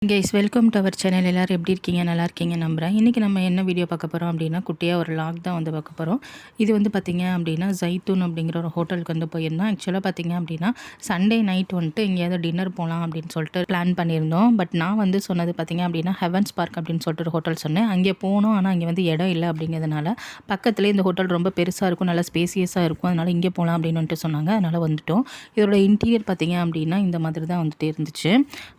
Guys welcome to our channel. எல்லோரும் எப்படி இருக்கீங்க? நல்லா இருக்கீங்க நம்புகிறேன். இன்றைக்கி நம்ம என்ன வீடியோ பார்க்க போகிறோம் அப்படின்னா, குட்டியாக ஒரு லாக் தான் வந்து பார்க்க போகிறோம். இது வந்து பார்த்திங்க அப்படின்னா ஜைத்தூன் அப்படிங்கிற ஒரு ஹோட்டலுக்கு வந்து போயிருந்தோம். ஆக்சுவலாக பார்த்திங்க அப்படின்னா சண்டே நைட் வந்துட்டு எங்கேயாவது டின்னர் போகலாம் அப்படின்னு சொல்லிட்டு பிளான் பண்ணியிருந்தோம். பட் நான் வந்து சொன்னது பார்த்திங்க அப்படின்னா ஹெவன்ஸ் பார்க் அப்படின்னு சொல்லிட்டு ஒரு ஹோட்டல் சொன்னேன். அங்கே போனோம், ஆனால் அங்கே வந்து இடம் இல்லை அப்படிங்கிறதுனால பக்கத்துலேயே இந்த ஹோட்டல் ரொம்ப பெருசாக இருக்கும், நல்லா ஸ்பேசியஸாக இருக்கும், அதனால் இங்கே போகலாம் அப்படின்னு வந்துட்டு சொன்னாங்க. அதனால் வந்துவிட்டோம். இதோட இன்டீரியர் பார்த்திங்க அப்படின்னா இந்த மாதிரி தான் வந்துட்டு இருந்துச்சு.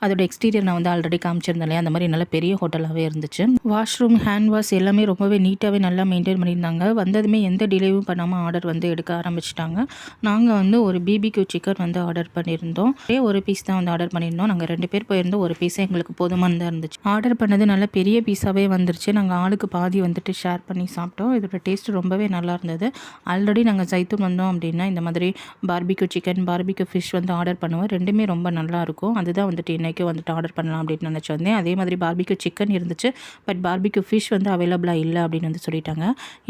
அதோட எக்ஸ்டீரியர் நான் வந்து ஆல்ரெடி காமிச்சிருந்தேன் இல்லையா, அந்த மாதிரி நல்ல பெரிய ஹோட்டலாகவே இருந்துச்சு. வாஷ்ரூம், ஹேண்ட் வாஷ் எல்லாமே ரொம்பவே நீட்டாகவே நல்லா மெயின்டைன் பண்ணியிருந்தாங்க. வந்ததுமே எந்த டிலேவும் பண்ணாமல் ஆர்டர் வந்து எடுக்க ஆரம்பிச்சிட்டாங்க. நாங்கள் வந்து ஒரு பிபிக்யூ சிக்கன் வந்து ஆர்டர் பண்ணியிருந்தோம். ஒரு பீஸ் தான் வந்து ஆர்டர் பண்ணியிருந்தோம். நாங்கள் 2 பேர் போயிருந்தோம். ஒரு பீஸே எங்களுக்கு போதுமானதாக இருந்துச்சு. ஆர்டர் பண்ணது நல்ல பெரிய பீஸாகவே வந்துருச்சு. நாங்கள் ஆளுக்கு பாதி வந்துட்டு ஷேர் பண்ணி சாப்பிட்டோம். இதோட டேஸ்ட் ரொம்பவே நல்லா இருந்தது. ஆல்ரெடி நாங்கள் ஜைத்தூன் வந்தோம் அப்படின்னா இந்த மாதிரி பார்பிக்யூ சிக்கன், பார்பிக்யூ ஃபிஷ் வந்து ஆர்டர் பண்ணுவோம். ரெண்டுமே ரொம்ப நல்லாயிருக்கும். அதுதான் வந்துட்டு இன்றைக்கி வந்துட்டு ஆர்டர் பண்ணலாம் அப்படின்னு நினச்சி வந்தேன். அதே மாதிரி பார்பிக்யூ சிக்கன் இருந்துச்சு. பட் பார்பிக்யூ ஃபிஷ் வந்து அவைலபிளாக இல்லை அப்படின்னு வந்து சொல்லிட்டாங்க.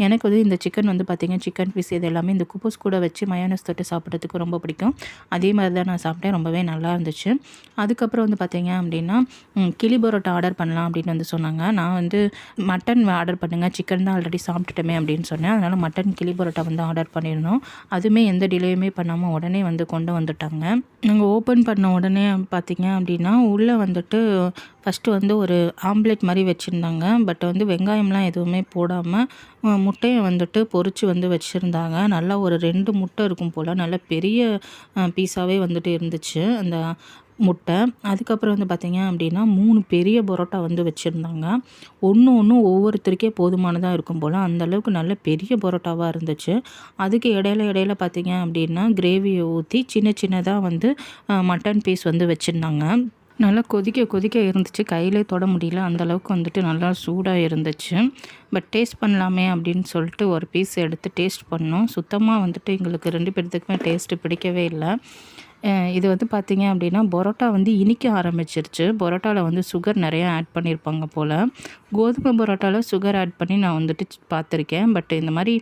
எனக்கு வந்து இந்த சிக்கன் வந்து பார்த்திங்கன்னா சிக்கன் பீஸ் இது எல்லாமே இந்த குப்பூஸ் கூட வச்சு மயோனஸ் தொட்டு சாப்பிட்றதுக்கு ரொம்ப பிடிக்கும். அதே மாதிரி தான் நான் சாப்பிட்டேன். ரொம்பவே நல்லா இருந்துச்சு. அதுக்கப்புறம் வந்து பார்த்திங்க அப்படின்னா கிளி பரோட்டா ஆர்டர் பண்ணலாம் அப்படின்னு வந்து சொன்னாங்க. நான் வந்து மட்டன் ஆர்டர் பண்ணுங்கள், சிக்கன் தான் ஆல்ரெடி சாப்பிட்டுட்டோமே அப்படின்னு சொன்னேன். அதனால் மட்டன் கிளி பரோட்டா வந்து ஆர்டர் பண்ணியிருந்தோம். அதுவுமே எந்த டிலேயுமே பண்ணாமல் உடனே வந்து கொண்டு வந்துட்டாங்க. நாங்கள் ஓப்பன் பண்ண உடனே பார்த்திங்க அப்படின்னா உள்ளே வந்துட்டு ஃபஸ்ட்டு வந்து ஒரு ஆம்லேட் மாதிரி வச்சுருந்தாங்க. பட் வந்து வெங்காயம்லாம் எதுவுமே போடாமல் முட்டையை வந்துட்டு பொரித்து வந்து வச்சுருந்தாங்க. நல்லா ஒரு 2 முட்டை இருக்கும் போல், நல்ல பெரிய பீஸாகவே வந்துட்டு இருந்துச்சு அந்த முட்டை. அதுக்கப்புறம் வந்து பார்த்திங்க அப்படின்னா 3 பெரிய பரோட்டா வந்து வச்சுருந்தாங்க. ஒன்று ஒவ்வொருத்தருக்கே போதுமானதாக இருக்கும் போல், அந்தளவுக்கு நல்ல பெரிய பரோட்டாவாக இருந்துச்சு. அதுக்கு இடையில பார்த்திங்க அப்படின்னா கிரேவியை ஊற்றி சின்ன சின்னதாக வந்து மட்டன் பீஸ் வந்து வச்சுருந்தாங்க. நல்லா கொதிக்க இருந்துச்சு. கையிலே தொட முடியல, அந்தளவுக்கு வந்துட்டு நல்லா சூடாக இருந்துச்சு. பட் டேஸ்ட் பண்ணலாமே அப்படின்னு சொல்லிட்டு ஒரு பீஸ் எடுத்து டேஸ்ட் பண்ணோம். சுத்தமாக வந்துட்டு எங்களுக்கு 2 பேர்த்துக்குமே டேஸ்ட்டு பிடிக்கவே இல்லை. இது வந்து பார்த்திங்க அப்படின்னா பரோட்டா வந்து இனிக்க ஆரம்பிச்சிருச்சு. பரோட்டாவில் வந்து சுகர் நிறையா ஆட் பண்ணியிருப்பாங்க போல். கோதுமை பரோட்டாவில் சுகர் ஆட் பண்ணி நான் வந்துட்டு பார்த்துருக்கேன். பட் இந்த மாதிரி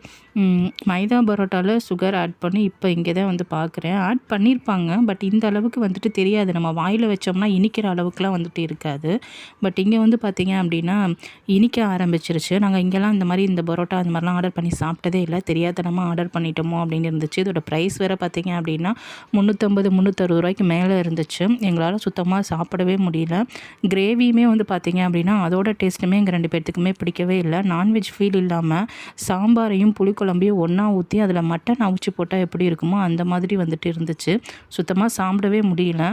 மைதா பரோட்டாவில் சுகர் ஆட் பண்ணி இப்போ இங்கே தான் வந்து பார்க்குறேன். ஆட் பண்ணியிருப்பாங்க. பட் இந்த அளவுக்கு வந்துட்டு தெரியாது. நம்ம வாயில் வச்சோம்னா இனிக்கிற அளவுக்குலாம் வந்துட்டு இருக்காது. பட் இங்கே வந்து பார்த்திங்க அப்படின்னா இனிக்க ஆரம்பிச்சிருச்சு. நாங்கள் இங்கெல்லாம் இந்த பரோட்டா அந்த மாதிரிலாம் ஆர்டர் பண்ணி சாப்பிட்டதே இல்லை. தெரியாதனமாக ஆர்டர் பண்ணிட்டோமோ அப்படின்னு இருந்துச்சு. இதோட ப்ரைஸ் வேறு பார்த்திங்க அப்படின்னா 360 ரூபாய்க்கு மேலே இருந்துச்சு. எங்களால் சுத்தமாக சாப்பிடவே முடியல. கிரேவியுமே வந்து பார்த்திங்க அப்படின்னா அதோட டேஸ்ட்டுமே எங்கள் 2 பேர்த்துக்குமே பிடிக்கவே இல்லை. நான்வெஜ் ஃபீல் இல்லாமல் சாம்பாரையும் புளிக்குழம்பையும் ஒன்றா ஊற்றி அதில் மட்டன் அவிச்சு போட்டால் எப்படி இருக்குமோ அந்த மாதிரி வந்துட்டு இருந்துச்சு. சுத்தமாக சாப்பிடவே முடியல.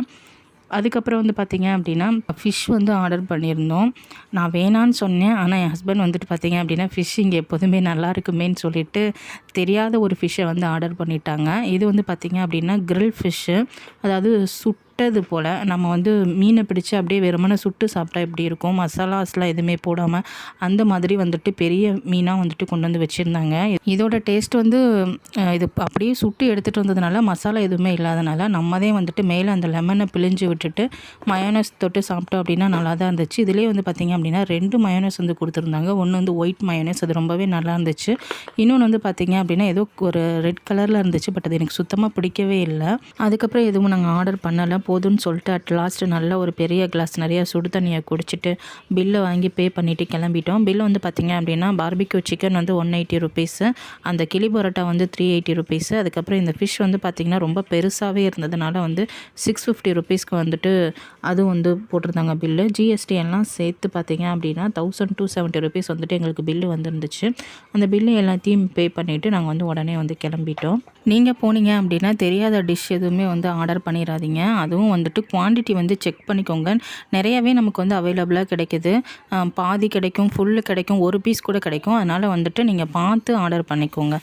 அதுக்கப்புறம் வந்து பார்த்திங்க அப்படின்னா ஃபிஷ் வந்து ஆர்டர் பண்ணியிருந்தோம். நான் வேணான்னு சொன்னேன். ஆனால் என் ஹஸ்பண்ட் வந்துட்டு பார்த்திங்க அப்படின்னா ஃபிஷ் இங்கே எப்போதுமே நல்லா இருக்குமேன்னு சொல்லிட்டு தெரியாத ஒரு ஃபிஷ்ஷை வந்து ஆர்டர் பண்ணிட்டாங்க. இது வந்து பார்த்திங்க அப்படின்னா கிரில் ஃபிஷ்ஷு, அதாவது சுட்டது போல். நம்ம வந்து மீனை பிடிச்சி அப்படியே வெறுமனே சுட்டு சாப்பிட்டா எப்படி இருக்கும், மசாலாஸ்லாம் எதுவுமே போடாமல் அந்த மாதிரி வந்துட்டு பெரிய மீனாக வந்துட்டு கொண்டு வந்து வச்சுருந்தாங்க. இதோட டேஸ்ட் வந்து இது அப்படியே சுட்டு எடுத்துகிட்டு வந்ததுனால மசாலா எதுவுமே இல்லாதனால நம்மதே வந்துட்டு மேலே அந்த லெமனை பிழிஞ்சு விட்டுட்டு மயோனஸ் தொட்டு சாப்பிட்டோம் அப்படின்னா நல்லா தான் இருந்துச்சு. இதிலே வந்து பார்த்திங்க அப்படின்னா 2 மயோனஸ் வந்து கொடுத்துருந்தாங்க. ஒன்று வந்து ஒயிட் மயோனஸ், அது ரொம்பவே நல்லா இருந்துச்சு. இன்னொன்று வந்து பார்த்திங்க அப்படின்னா ஏதோ ஒரு ரெட் கலரில் இருந்துச்சு. பட் அது எனக்கு சுத்தமாக பிடிக்கவே இல்லை. அதுக்கப்புறம் எதுவும் நாங்கள் ஆர்டர் பண்ணலை. போதும்னு சொல்லிட்டு அட் லாஸ்ட் நல்ல ஒரு பெரிய கிளாஸ் நிறையா சுடு தண்ணியை குடிச்சிட்டு பில்லை வாங்கி பே பண்ணிவிட்டு கிளம்பிட்டோம். பில் வந்து பார்த்திங்க அப்படின்னா பார்பிக்யூ சிக்கன் வந்து 180 ருபீஸு, அந்த கிளி பரோட்டா வந்து 380 ருபீஸு. அதுக்கப்புறம் இந்த ஃபிஷ் வந்து பார்த்திங்கன்னா ரொம்ப பெருசாகவே இருந்ததுனால வந்து 650 ருபீஸ்க்கு வந்துட்டு அதுவும் வந்து போட்டிருந்தாங்க பில்லு. ஜிஎஸ்டி எல்லாம் சேர்த்து பார்த்திங்க அப்படின்னா 1270 ருபீஸ் வந்துட்டு எங்களுக்கு பில்லு வந்துருந்துச்சு. அந்த பில்லு எல்லாத்தையும் பே பண்ணிவிட்டு நாங்கள் வந்து உடனே வந்து கிளம்பிட்டோம். நீங்கள் போனீங்க அப்படின்னா தெரியாத டிஷ் எதுவுமே வந்து ஆர்டர் பண்ணிடாதீங்க. அதுவும் வந்துட்டு குவான்டிட்டி வந்து செக் பண்ணிக்கோங்க. நிறையவே நமக்கு வந்து அவைலபிளாக கிடைக்கிது. பாதி கிடைக்கும், ஃபுல்லு கிடைக்கும், ஒரு பீஸ் கூட கிடைக்கும். அதனால் வந்துட்டு நீங்கள் பார்த்து ஆர்டர் பண்ணிக்கோங்க.